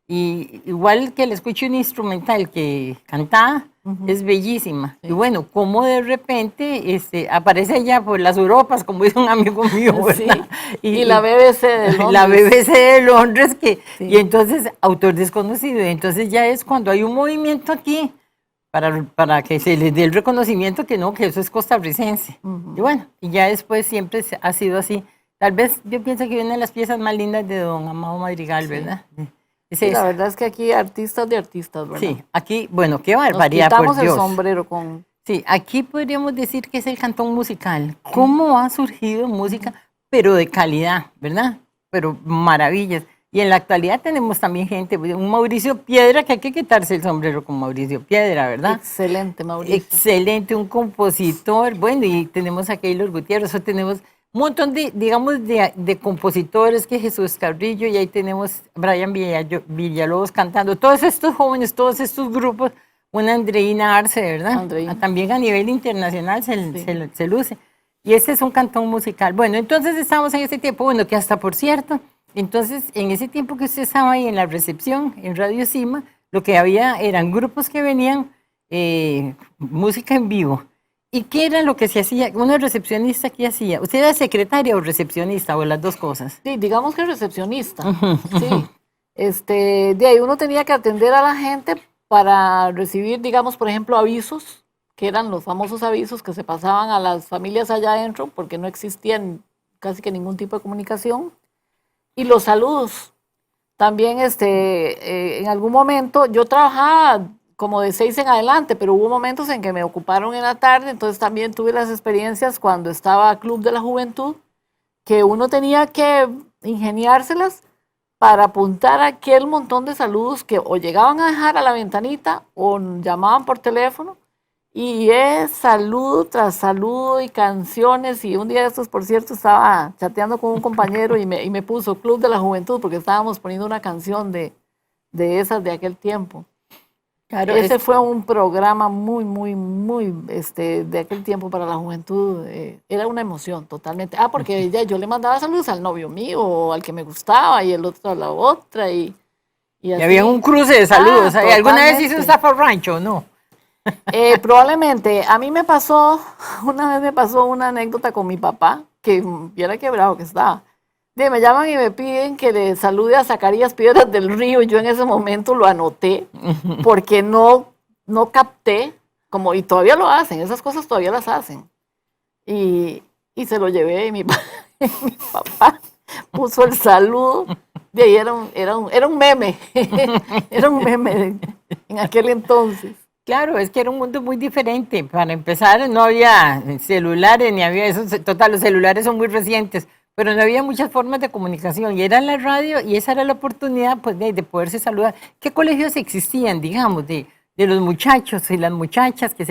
Y igual que le escucho un instrumental que cantaba, es bellísima. Sí. Y bueno, como de repente aparece allá por las Europas, como dice un amigo mío, Sí. ¿verdad? Y la BBC de Londres. La BBC de Londres, Sí. y entonces, autor desconocido. Y entonces ya es cuando hay un movimiento aquí para que se les dé el reconocimiento que no, que eso es costarricense. Y bueno, y ya después siempre ha sido así. Tal vez yo pienso que una de las piezas más lindas de don Amado Madrigal, ¿verdad? Es Sí, la esa. verdad es que aquí artistas de artistas, ¿verdad? Sí, aquí, bueno, qué Nos barbaridad, por quitamos el Dios. sombrero con... Sí, aquí podríamos decir que es el cantón musical. ¿Cómo ha surgido música, pero de calidad, ¿verdad? Pero maravillas. Y en la actualidad tenemos también gente, un Mauricio Piedra, que hay que quitarse el sombrero con Mauricio Piedra, ¿verdad? Excelente, Mauricio. Excelente, un compositor. Bueno, y tenemos a Keylor Gutiérrez, o tenemos un montón de, digamos, de compositores, que Jesús Carrillo, y ahí tenemos Brian Villalobos cantando. Todos estos jóvenes, todos estos grupos, una Andreina Arce, ¿verdad? Andreina. También a nivel internacional Sí. se luce. Y este es un cantón musical. Bueno, entonces estamos en ese tiempo, bueno, que hasta por cierto, entonces en ese tiempo que usted estaba ahí en la recepción, en Radio Cima, lo que había eran grupos que venían, música en vivo. ¿Y qué era lo que se hacía? Una recepcionista, ¿qué hacía? ¿Usted era secretaria o recepcionista o las dos cosas? Sí, digamos que recepcionista. Sí. De ahí uno tenía que atender a la gente para recibir, digamos, por ejemplo, avisos, que eran los famosos avisos que se pasaban a las familias allá adentro, porque no existían casi que ningún tipo de comunicación, y los saludos. También en algún momento yo trabajaba como de 6 en adelante, pero hubo momentos en que me ocuparon en la tarde, entonces también tuve las experiencias cuando estaba Club de la Juventud, que uno tenía que ingeniárselas para apuntar aquel montón de saludos que o llegaban a dejar a la ventanita o llamaban por teléfono. Y es saludo tras saludo y canciones. Y un día de estos, por cierto, estaba chateando con un compañero y me puso Club de la Juventud porque estábamos poniendo una canción de esas de aquel tiempo. Claro, Ese fue un programa muy, muy, muy de aquel tiempo para la juventud. Era una emoción totalmente. Porque yo le mandaba saludos al novio mío o al que me gustaba y el otro a la otra. Y así. había un cruce de saludos. ¿Alguna vez hizo un totalmente. zafarrancho o no? Probablemente. A mí una vez me pasó una anécdota con mi papá, que viera quebrado que estaba. Me llaman y me piden que le salude a Zacarías Piedras del Río. Yo en ese momento lo anoté porque no capté, y todavía lo hacen, esas cosas todavía las hacen. Y se lo llevé y mi papá puso el saludo. De ahí era un meme, era un meme en aquel entonces. Claro, es que era un mundo muy diferente. Para empezar, no había celulares, ni había eso. Total, los celulares son muy recientes, pero no había muchas formas de comunicación. Y era la radio y esa era la oportunidad pues, de poderse saludar. ¿Qué colegios existían, digamos, de los muchachos y las muchachas que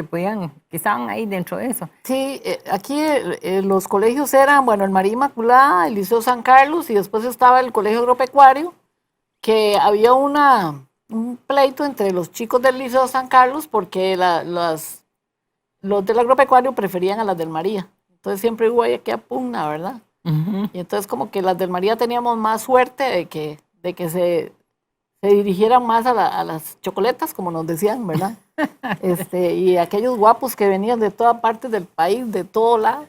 estaban ahí dentro de eso? Sí, aquí los colegios eran, bueno, el María Inmaculada, el Liceo San Carlos y después estaba el Colegio Agropecuario, que había un pleito entre los chicos del Liceo San Carlos porque los del Agropecuario preferían a las del María. Entonces siempre hubo ahí aquella pugna, ¿verdad? Y entonces como que las del María teníamos más suerte de que se dirigieran más a las chocoletas, como nos decían, ¿verdad? Y aquellos guapos que venían de toda parte del país, de todo lado,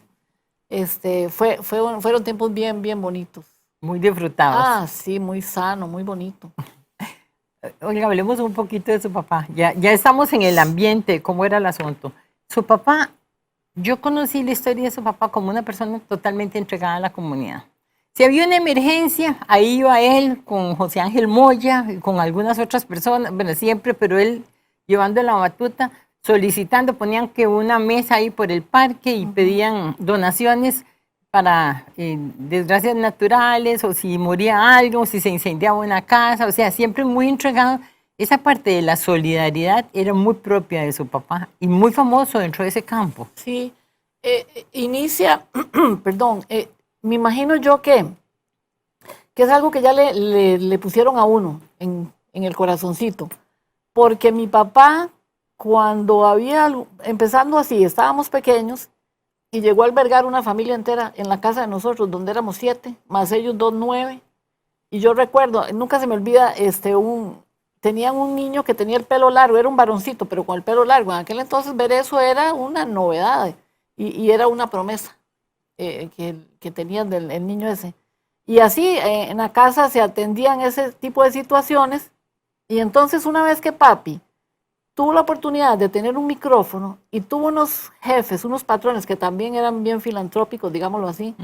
fueron tiempos bien, bien bonitos. Muy disfrutados. Ah, sí, muy sano, muy bonito. Oiga, hablemos un poquito de su papá. Ya estamos en el ambiente, cómo era el asunto. Su papá, yo conocí la historia de su papá como una persona totalmente entregada a la comunidad. Si había una emergencia, ahí iba él con José Ángel Moya, con algunas otras personas, bueno, siempre, pero él llevando la batuta, solicitando, ponían que una mesa ahí por el parque y pedían donaciones para desgracias naturales, o si moría algo, o si se incendiaba una casa, o sea, siempre muy entregado. Esa parte de la solidaridad era muy propia de su papá y muy famoso dentro de ese campo. Sí, inicia, perdón, me imagino yo que es algo que ya le pusieron a uno en el corazoncito, porque mi papá, cuando empezando así, estábamos pequeños, y llegó a albergar una familia entera en la casa de nosotros, donde éramos 7, más ellos 2, 9. Y yo recuerdo, nunca se me olvida, tenían un niño que tenía el pelo largo, era un varoncito, pero con el pelo largo. En aquel entonces ver eso era una novedad y era una promesa que tenían el niño ese. Y así en la casa se atendían ese tipo de situaciones. Y entonces una vez que papi tuvo la oportunidad de tener un micrófono y tuvo unos jefes, unos patrones que también eran bien filantrópicos, digámoslo así,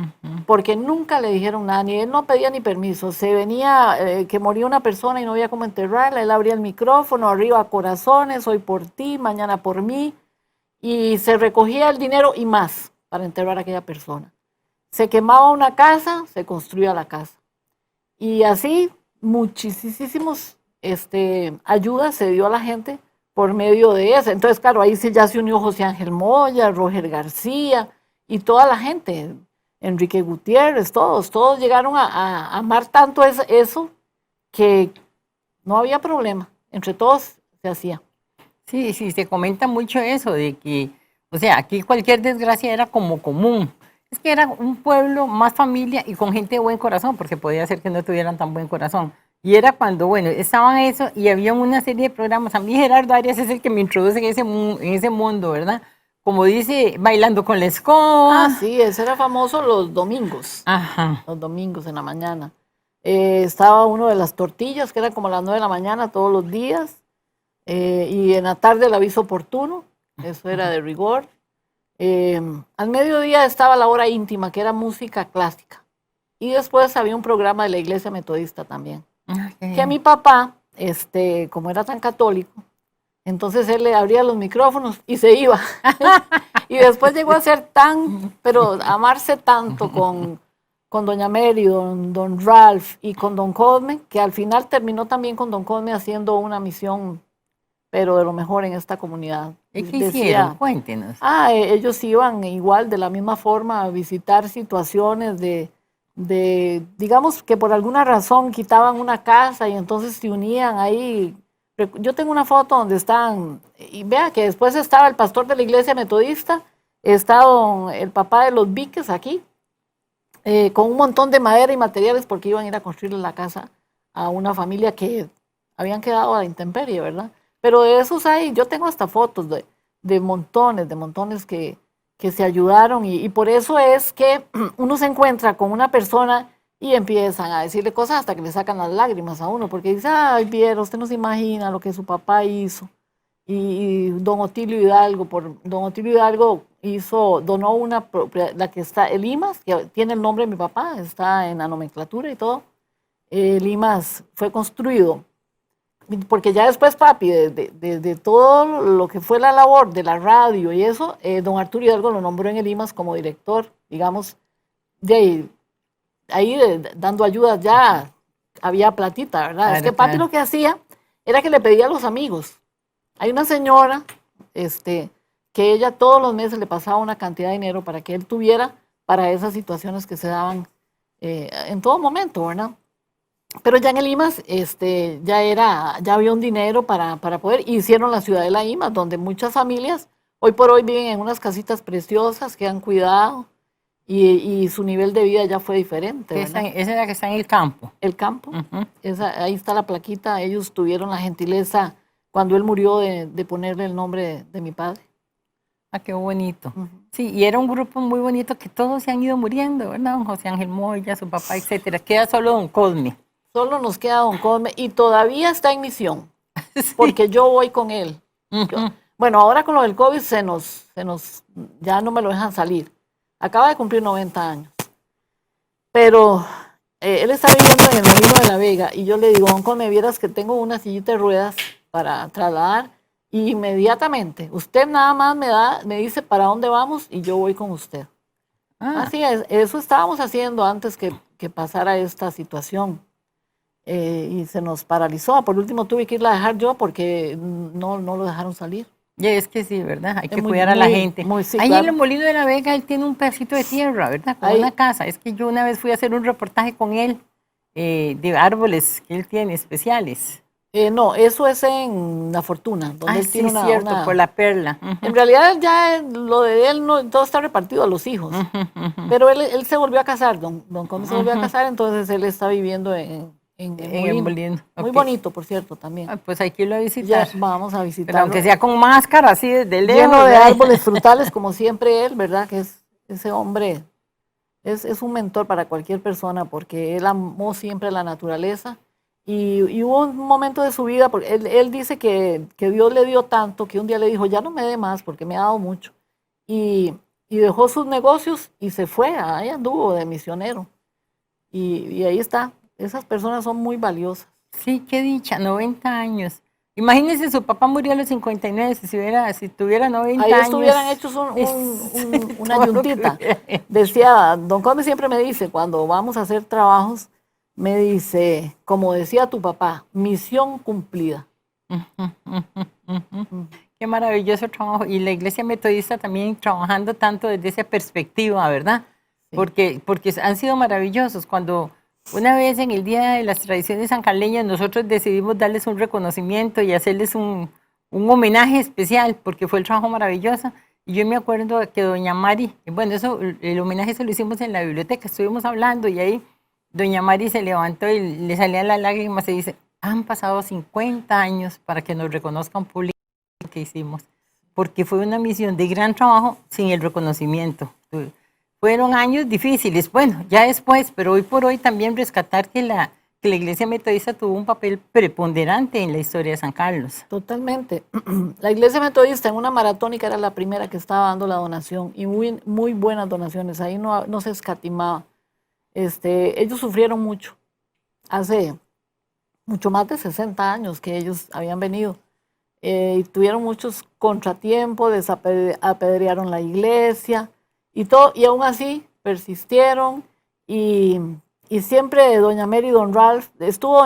porque nunca le dijeron nada, ni él no pedía ni permiso. Se venía que moría una persona y no había cómo enterrarla, él abría el micrófono, arriba corazones, hoy por ti, mañana por mí, y se recogía el dinero y más para enterrar a aquella persona. Se quemaba una casa, se construía la casa. Y así muchísimos ayudas se dio a la gente por medio de eso. Entonces, claro, ahí sí ya se unió José Ángel Moya, Roger García y toda la gente, Enrique Gutiérrez, todos llegaron a amar tanto eso que no había problema, entre todos se hacía. Sí, se comenta mucho eso, de que, o sea, aquí cualquier desgracia era como común. Es que era un pueblo más familia y con gente de buen corazón, porque podía ser que no tuvieran tan buen corazón. Y era cuando, bueno, estaban eso y había una serie de programas. A mí Gerardo Arias es el que me introduce en ese mundo, ¿verdad? Como dice, Bailando con la Escoba. Ah, sí, ese era famoso los domingos. Ajá. Los domingos en la mañana. Estaba uno de las tortillas, que era como a las 9 de la mañana todos los días, y en la tarde el aviso oportuno, eso era de rigor. Al mediodía estaba la hora íntima, que era música clásica. Y después había un programa de la iglesia metodista también. Que a mi papá, como era tan católico, entonces él le abría los micrófonos y se iba. Y después llegó a ser pero amarse tanto con doña Mary, don Ralph y con don Cosme, que al final terminó también con don Cosme haciendo una misión, pero de lo mejor en esta comunidad. ¿Y qué hicieron? Cuéntenos. Ellos iban igual, de la misma forma, a visitar situaciones digamos que por alguna razón quitaban una casa y entonces se unían ahí. Yo tengo una foto donde están, y vea que después estaba el pastor de la iglesia metodista, estaba el papá de los Víquez aquí, con un montón de madera y materiales porque iban a ir a construirle la casa a una familia que habían quedado a la intemperie, ¿verdad? Pero de esos hay, yo tengo hasta fotos de montones que se ayudaron y por eso es que uno se encuentra con una persona y empiezan a decirle cosas hasta que le sacan las lágrimas a uno, porque dice, ay, Viera, usted no se imagina lo que su papá hizo. Y don Otilio Hidalgo, don Otilio Hidalgo donó una propiedad, la que está, el IMAS, que tiene el nombre de mi papá, está en la nomenclatura y todo. El IMAS fue construido, porque ya después, papi, de todo lo que fue la labor de la radio y eso, don Arturo Hidalgo lo nombró en el IMAS como director, digamos, de ahí dando ayudas ya había platita, ¿verdad? Claro, es que papi lo que hacía era que le pedía a los amigos. Hay una señora que ella todos los meses le pasaba una cantidad de dinero para que él tuviera para esas situaciones que se daban en todo momento, ¿verdad? Pero ya en el IMAS ya había un dinero para poder, hicieron la ciudadela IMAS, donde muchas familias hoy por hoy viven en unas casitas preciosas que han cuidado y su nivel de vida ya fue diferente. Esa es la que está en el campo. El campo, ahí está la plaquita, ellos tuvieron la gentileza cuando él murió de ponerle el nombre de mi padre. Ah, qué bonito. Sí, y era un grupo muy bonito que todos se han ido muriendo, ¿verdad? Don José Ángel Moya, su papá, etcétera. Queda solo don Cosme. Solo nos queda don Cosme y todavía está en misión, sí. Porque yo voy con él. Bueno, ahora con lo del COVID ya no me lo dejan salir. Acaba de cumplir 90 años. Pero él está viviendo en el Molino de la Vega y yo le digo, don Cosme, vieras que tengo una sillita de ruedas para trasladar y inmediatamente usted nada más me dice para dónde vamos y yo voy con usted. Así es, eso estábamos haciendo antes que pasara esta situación. Y se nos paralizó. Por último tuve que irla a dejar yo porque no lo dejaron salir. Y es que sí, ¿verdad? Hay que cuidar a la gente. Sí, ahí claro. en el Molino de la Vega él tiene un pedacito de tierra, ¿verdad? Con una casa. Es que yo una vez fui a hacer un reportaje con él de árboles que él tiene especiales. No, eso es en La Fortuna, donde él tiene cierto, por la perla. En realidad ya lo de él todo está repartido a los hijos. Pero él se volvió a casar, don Cosme se volvió a casar, entonces él está viviendo en el Molino. Muy bonito, por cierto, también. Pues hay que irlo a visitar. Ya, vamos a visitarlo. Pero aunque sea con máscara, así desde lejos. Lleno de árboles frutales, como siempre él, ¿verdad? Que ese hombre es un mentor para cualquier persona, porque él amó siempre la naturaleza. Y hubo un momento de su vida, porque él dice que Dios le dio tanto, que un día le dijo, ya no me dé más, porque me ha dado mucho. Y dejó sus negocios y se fue, ahí anduvo de misionero. Y ahí está. Esas personas son muy valiosas. Sí, qué dicha, 90 años. Imagínense, su papá murió a los 59, si tuviera 90 años. Ahí estuvieran hechos una yuntita. Decía, don Cosme siempre me dice, cuando vamos a hacer trabajos, me dice, como decía tu papá, misión cumplida. Qué maravilloso trabajo. Y la iglesia metodista también trabajando tanto desde esa perspectiva, ¿verdad? Sí. Porque han sido maravillosos. Cuando una vez en el Día de las Tradiciones sancarleñas nosotros decidimos darles un reconocimiento y hacerles un homenaje especial porque fue el trabajo maravilloso. Y yo me acuerdo que doña Mari, bueno, el homenaje se lo hicimos en la biblioteca, estuvimos hablando y ahí doña Mari se levantó y le salían las lágrimas y dice, han pasado 50 años para que nos reconozcan públicamente lo que hicimos, porque fue una misión de gran trabajo sin el reconocimiento. fueron años difíciles. Bueno, ya después, pero hoy por hoy también rescatar que la Iglesia Metodista tuvo un papel preponderante en la historia de San Carlos. Totalmente. La Iglesia Metodista en una maratónica era la primera que estaba dando la donación y muy, muy buenas donaciones. Ahí no se escatimaba. Ellos sufrieron mucho. Hace mucho más de 60 años que ellos habían venido. Y tuvieron muchos contratiempos, apedrearon la iglesia y todo, y aún así persistieron y siempre doña Mary y don Ralph, estuvo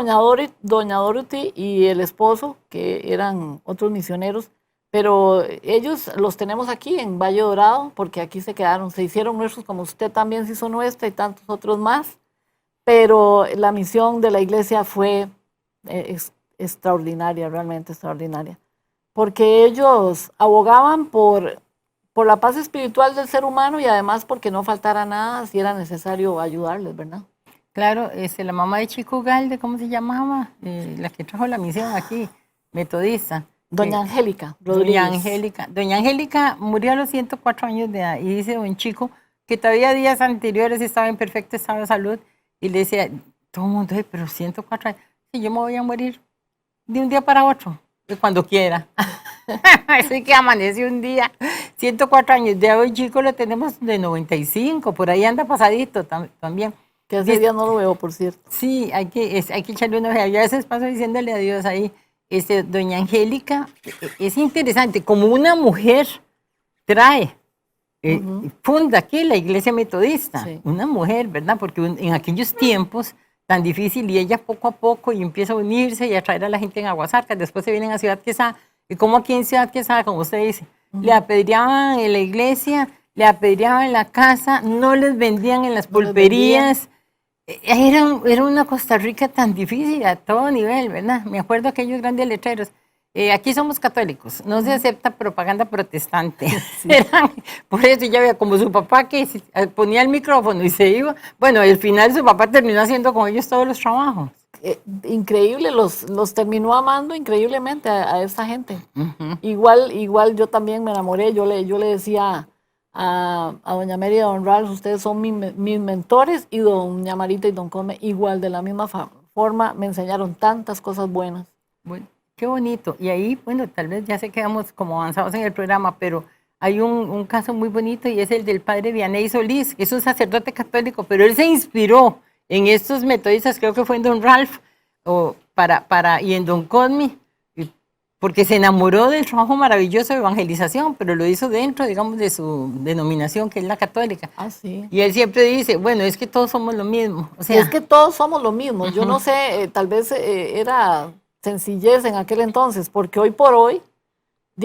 doña Dorothy y el esposo, que eran otros misioneros, pero ellos los tenemos aquí en Valle Dorado, porque aquí se quedaron, se hicieron nuestros, como usted también se hizo nuestra y tantos otros más, pero la misión de la iglesia fue extraordinaria, realmente extraordinaria, porque ellos abogaban por la paz espiritual del ser humano y además porque no faltara nada si era necesario ayudarles, ¿verdad? Claro, la mamá de Chico Galde, ¿cómo se llamaba? La que trajo la misión aquí, metodista. Doña Angélica Rodríguez. Doña Angélica murió a los 104 años de edad y dice don Chico que todavía días anteriores estaba en perfecto estado de salud y le decía, todo el mundo, pero 104 años, sí, yo me voy a morir de un día para otro, de cuando quiera. Así que amaneció un día, 104 años, de hoy Chico lo tenemos de 95, por ahí anda pasadito también. Que ese día no lo veo, por cierto. Sí, hay que echarle una ojeada. Yo a veces paso diciéndole adiós ahí. Doña Angélica, es interesante, como una mujer trae, funda aquí la Iglesia Metodista, sí. Una mujer, ¿verdad? Porque en aquellos tiempos tan difícil y ella poco a poco y empieza a unirse y a traer a la gente en Aguasarcas, después se vienen a Ciudad Quesada, y como aquí en Ciudad Quesada, como usted dice, le apedreaban en la iglesia, le apedreaban en la casa, no les vendían en las pulperías. Era una Costa Rica tan difícil a todo nivel, ¿verdad? Me acuerdo aquellos grandes letreros. Aquí somos católicos, no se acepta propaganda protestante. Sí. Por eso ya veía como su papá que ponía el micrófono y se iba. Bueno, al final su papá terminó haciendo con ellos todos los trabajos. Increíble, los terminó amando increíblemente a esa gente. Igual yo también me enamoré, yo le decía a doña Mary y a don Ralph, ustedes son mis mentores, y doña Marita y don Come igual, de la misma forma, me enseñaron tantas cosas buenas. Bueno, qué bonito. Y ahí, bueno, tal vez ya se quedamos como avanzados en el programa, pero hay un caso muy bonito y es el del padre Vianney Solís, que es un sacerdote católico, pero él se inspiró en estos metodistas, creo que fue en don Ralph y en don Cosme, porque se enamoró del trabajo maravilloso de evangelización, pero lo hizo dentro, digamos, de su denominación, que es la católica. Ah, sí. Y él siempre dice, bueno, es que todos somos lo mismo. O sea, es que todos somos lo mismo. Yo no sé, tal vez era sencillez en aquel entonces, porque hoy por hoy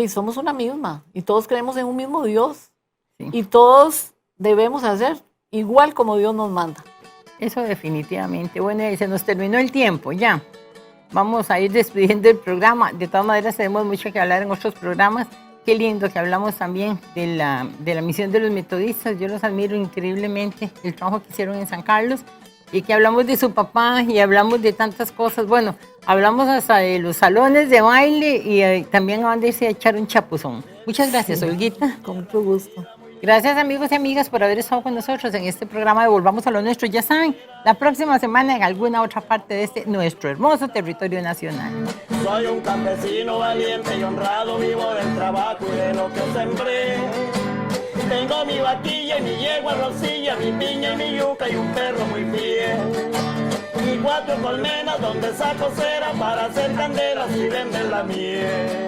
somos una misma y todos creemos en un mismo Dios. Sí. Y todos debemos hacer igual como Dios nos manda. Eso definitivamente. Bueno, y se nos terminó el tiempo ya. Vamos a ir despidiendo el programa. De todas maneras, tenemos mucho que hablar en otros programas. Qué lindo que hablamos también de la misión de los metodistas. Yo los admiro increíblemente, el trabajo que hicieron en San Carlos, y que hablamos de su papá y hablamos de tantas cosas. Bueno, hablamos hasta de los salones de baile y también van a irse a echar un chapuzón. Muchas gracias, Olguita. Con mucho gusto. Gracias, amigos y amigas, por haber estado con nosotros en este programa de Volvamos a lo Nuestro. Ya saben, la próxima semana en alguna otra parte de nuestro hermoso territorio nacional. Soy un campesino valiente y honrado, vivo del trabajo y de lo que sembré. Tengo mi vaquilla y mi yegua rosilla, mi piña y mi yuca y un perro muy fiel. Y 4 colmenas donde saco cera para hacer candelas y vender la miel.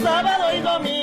Sábado y domingo